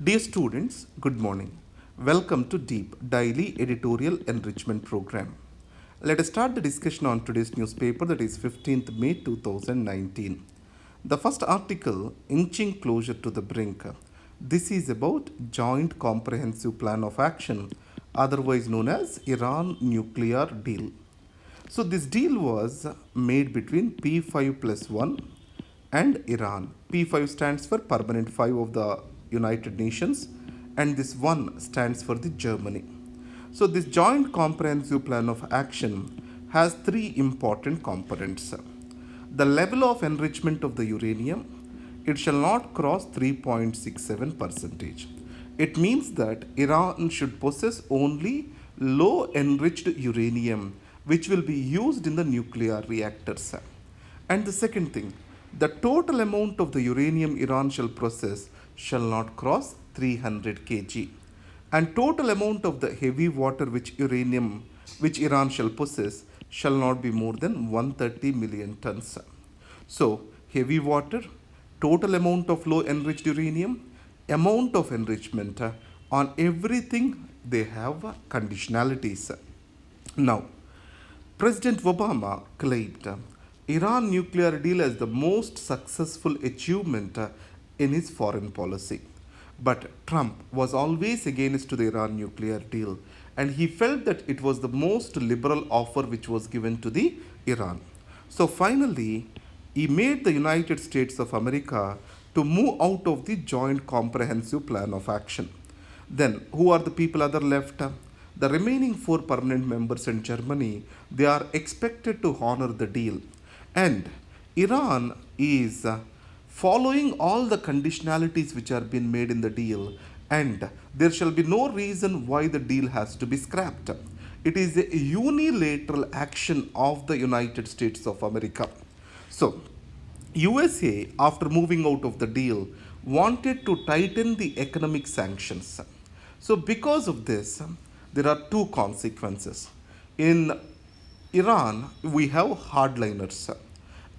Dear students, good morning. Welcome to Deep Daily Editorial Enrichment Program. Let us start the discussion on today's newspaper, that is 15th May 2019. The first article, Inching Closer to the Brink. This is about Joint Comprehensive Plan of Action, otherwise known as Iran Nuclear Deal. So this deal was made between P5 plus 1 and Iran. P5 stands for Permanent 5 of the United Nations and this 1 stands for the Germany. So this joint comprehensive plan of action has three important components. The level of enrichment of the uranium, it shall not cross 3.67 percentage. It means that Iran should possess only low enriched uranium which will be used in the nuclear reactors. And the second thing, the total amount of the uranium Iran shall process shall not cross 300 kg. And total amount of the heavy water which Iran shall possess shall not be more than 130 million tons. So, heavy water, total amount of low enriched uranium, amount of enrichment, on everything they have conditionalities. Now, President Obama claimed Iran nuclear deal as the most successful achievement in his foreign policy. But Trump was always against to the Iran nuclear deal and he felt that it was the most liberal offer which was given to the Iran. So finally, he made the United States of America to move out of the joint comprehensive plan of action. Then, who are the people other left? The remaining four permanent members in Germany, they are expected to honor the deal. And Iran is following all the conditionalities which are being made in the deal, and there shall be no reason why the deal has to be scrapped. It is a unilateral action of the United States of America. So, USA, after moving out of the deal, wanted to tighten the economic sanctions. So, because of this, there are two consequences. In Iran, we have hardliners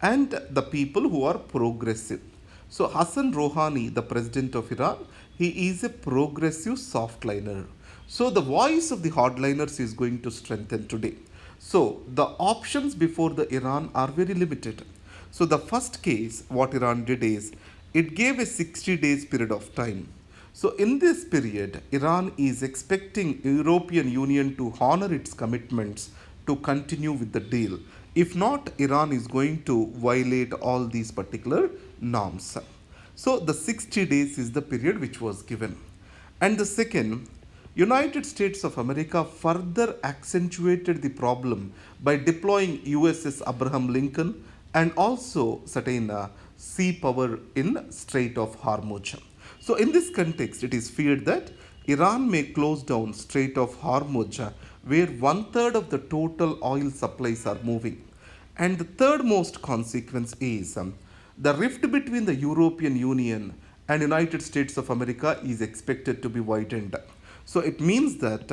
and the people who are progressive. So, Hassan Rouhani, the president of Iran, he is a progressive softliner. So, the voice of the hardliners is going to strengthen today. So, the options before the Iran are very limited. So, the first case, what Iran did is, it gave a 60 days period of time. So, in this period, Iran is expecting European Union to honor its commitments to continue with the deal. If not, Iran is going to violate all these particular norms. So, the 60 days is the period which was given. And the second, United States of America further accentuated the problem by deploying USS Abraham Lincoln and also certain sea power in Strait of Hormuz. So in this context, it is feared that Iran may close down Strait of Hormuz, where one-third of the total oil supplies are moving. And the third most consequence is the rift between the European Union and United States of America is expected to be widened. So it means that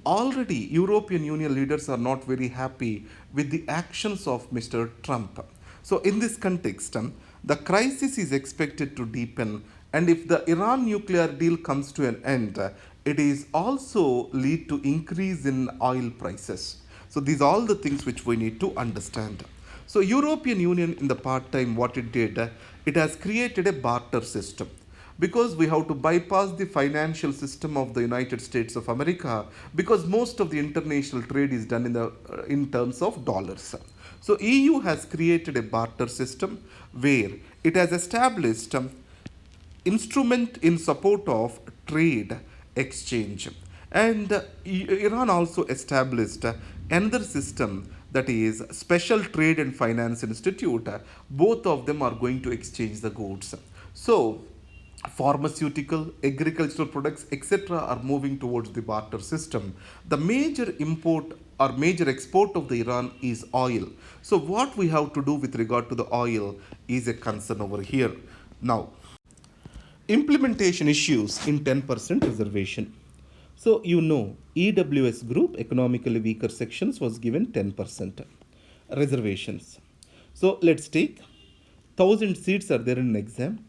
already European Union leaders are not very happy with the actions of Mr. Trump. So in this context, the crisis is expected to deepen, and if the Iran nuclear deal comes to an end, it is also lead to increase in oil prices. So these are all the things which we need to understand. So European Union in the part time what it did, it has created a barter system because we have to bypass the financial system of the United States of America because most of the international trade is done in terms of dollars. So EU has created a barter system where it has established instrument in support of trade exchange, and Iran also established another system, that is special trade and finance institute. Both of them are going to exchange the goods. So pharmaceutical, agricultural products, etc., are moving towards the barter system. The major import or major export of the Iran is oil. So what we have to do with regard to the oil is a concern over here. Now, implementation issues in 10% reservation. So you know, EWS group, economically weaker sections, was given 10% reservations. So let's take 1000 seats are there in an exam.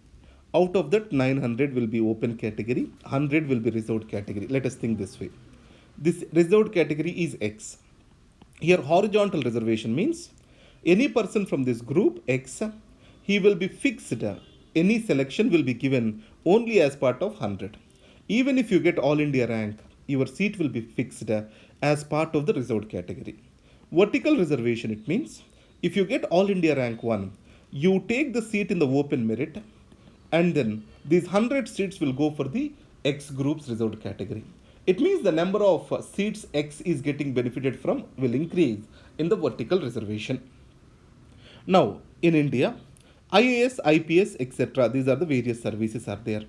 Out of that, 900 will be open category, 100 will be reserved category. Let us think this way. This reserved category is X. Here, horizontal reservation means any person from this group X, he will be fixed. Any selection will be given only as part of 100. Even if you get all India rank, your seat will be fixed as part of the reserved category. Vertical reservation, it means if you get all India rank 1, you take the seat in the open merit, and then these 100 seats will go for the X group's reserved category. It means the number of seats X is getting benefited from will increase in the vertical reservation. Now, in India, IAS, IPS, etc., these are the various services are there.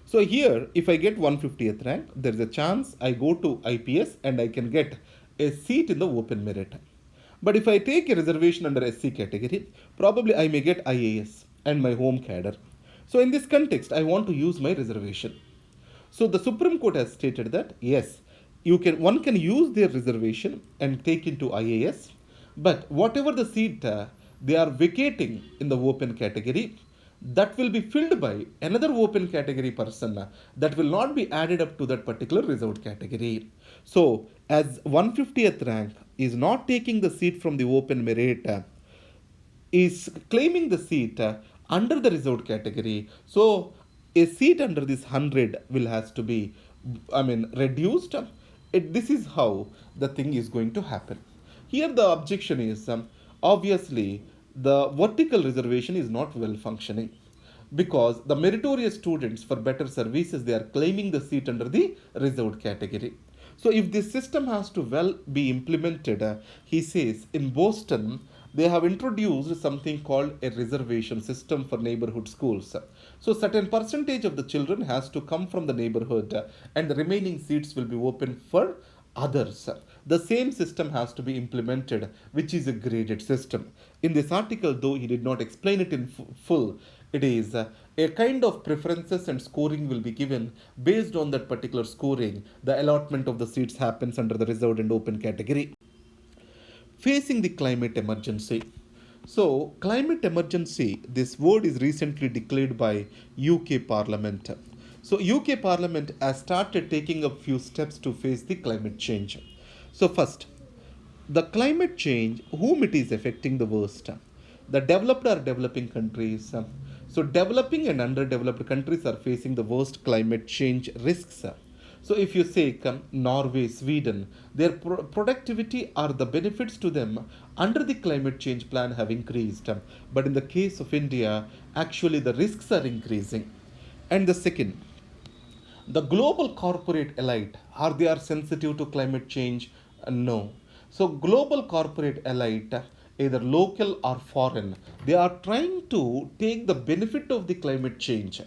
So here, if I get 150th rank, there is a chance I go to IPS and I can get a seat in the open merit. But if I take a reservation under SC category, probably I may get IAS and my home cadre. So in this context, I want to use my reservation. So the Supreme Court has stated that yes, one can use their reservation and take into IAS, but whatever the seat they are vacating in the open category, that will be filled by another open category person that will not be added up to that particular reserved category. So as 150th rank is not taking the seat from the open merit, is claiming the seat under the reserved category. So a seat under this 100 will has to be, reduced. This is how the thing is going to happen. Here the objection is obviously the vertical reservation is not well functioning, because the meritorious students for better services, they are claiming the seat under the reserved category. So if this system has to well be implemented, he says in Boston they have introduced something called a reservation system for neighborhood schools. So certain percentage of the children has to come from the neighborhood, and the remaining seats will be open for others. The same system has to be implemented, which is a graded system. In this article, though he did not explain it in full, it is a kind of preferences and scoring will be given based on that particular scoring. The allotment of the seats happens under the reserved and open category. Facing the climate emergency. So, climate emergency, this word is recently declared by UK Parliament. So, UK Parliament has started taking a few steps to face the climate change. So, first, the climate change, whom it is affecting the worst? The developed or developing countries. So, developing and underdeveloped countries are facing the worst climate change risks. So if you say Norway, Sweden, their productivity or the benefits to them under the climate change plan have increased. But in the case of India, actually the risks are increasing. And the second, the global corporate elite, are they are sensitive to climate change? No. So global corporate elite, either local or foreign, they are trying to take the benefit of the climate change.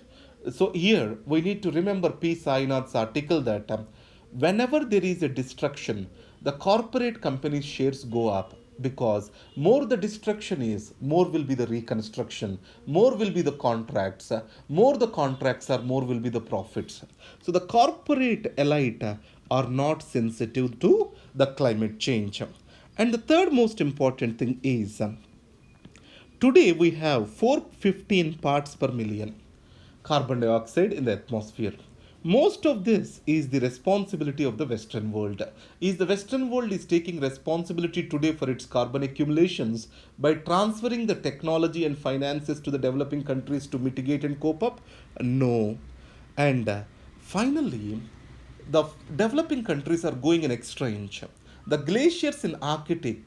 So here we need to remember P. Sainath's article that whenever there is a destruction, the corporate companies' shares go up, because more the destruction is, more will be the reconstruction, more will be the contracts, more the contracts are, more will be the profits. So the corporate elite are not sensitive to the climate change. And the third most important thing is today we have 415 parts per million carbon dioxide in the atmosphere. Most of this is the responsibility of the Western world. The Western world is taking responsibility today for its carbon accumulations by transferring the technology and finances to the developing countries to mitigate and cope up? No. And finally, the developing countries are going an extra inch. The glaciers in Arctic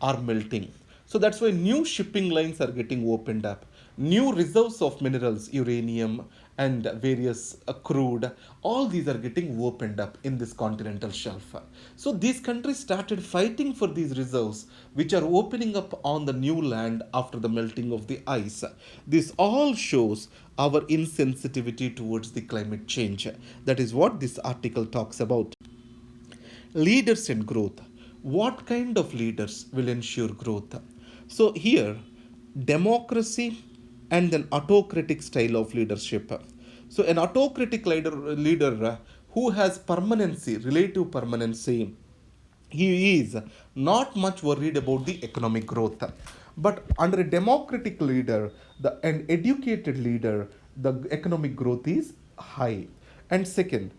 are melting. So that's why new shipping lines are getting opened up. New reserves of minerals, uranium and various crude, all these are getting opened up in this continental shelf. So these countries started fighting for these reserves, which are opening up on the new land after the melting of the ice. This all shows our insensitivity towards the climate change. That is what this article talks about. Leaders and growth. What kind of leaders will ensure growth? So here, democracy and an autocratic style of leadership. So an autocratic leader who has permanency, relative permanency, he is not much worried about the economic growth. But under a democratic leader, an educated leader, the economic growth is high. And second,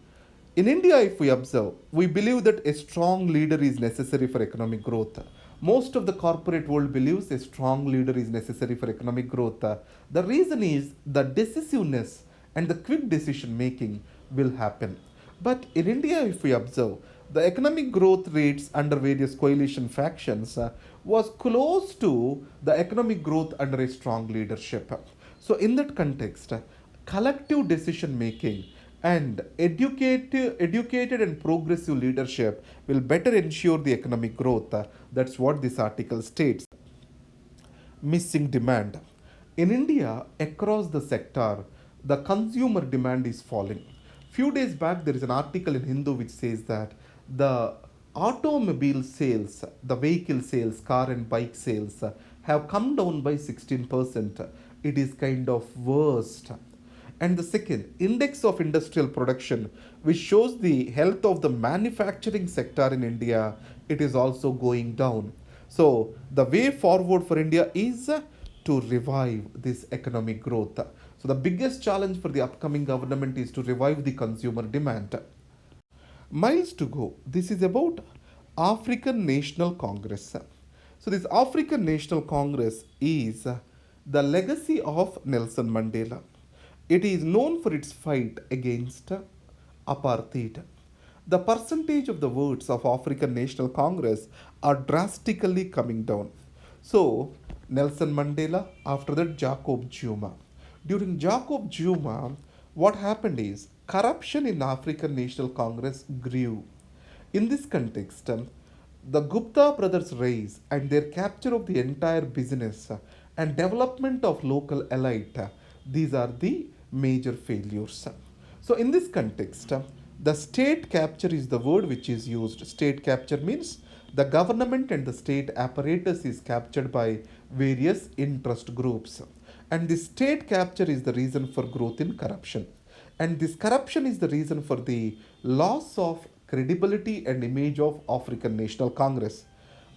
in India, if we observe, we believe that a strong leader is necessary for economic growth. Most of the corporate world believes a strong leader is necessary for economic growth. The reason is the decisiveness and the quick decision making will happen. But in India, if we observe, the economic growth rates under various coalition factions was close to the economic growth under a strong leadership. So, in that context, collective decision making and educated and progressive leadership will better ensure the economic growth. That's what this article states. Missing demand. In India, across the sector, the consumer demand is falling. Few days back, there is an article in Hindu which says that the automobile sales, the vehicle sales, car and bike sales, have come down by 16%. It is kind of worst. And the second, index of industrial production, which shows the health of the manufacturing sector in India, it is also going down. So the way forward for India is to revive this economic growth. So the biggest challenge for the upcoming government is to revive the consumer demand. Miles to go. This is about African National Congress. So this African National Congress is the legacy of Nelson Mandela. It is known for its fight against apartheid. The percentage of the votes of African National Congress are drastically coming down. So, Nelson Mandela, after that Jacob Zuma. During Jacob Zuma, what happened is corruption in African National Congress grew. In this context, the Gupta brothers' rise and their capture of the entire business and development of local elite, these are the major failures. So, in this context, the state capture is the word which is used. State capture means the government and the state apparatus is captured by various interest groups. And the state capture is the reason for growth in corruption. And this corruption is the reason for the loss of credibility and image of African National Congress.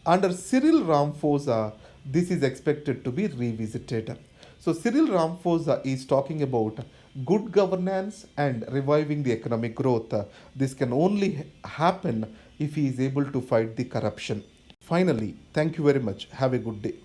Under Cyril Ramaphosa, this is expected to be revisited. So Cyril Ramaphosa is talking about good governance and reviving the economic growth. This can only happen if he is able to fight the corruption. Finally, thank you very much. Have a good day.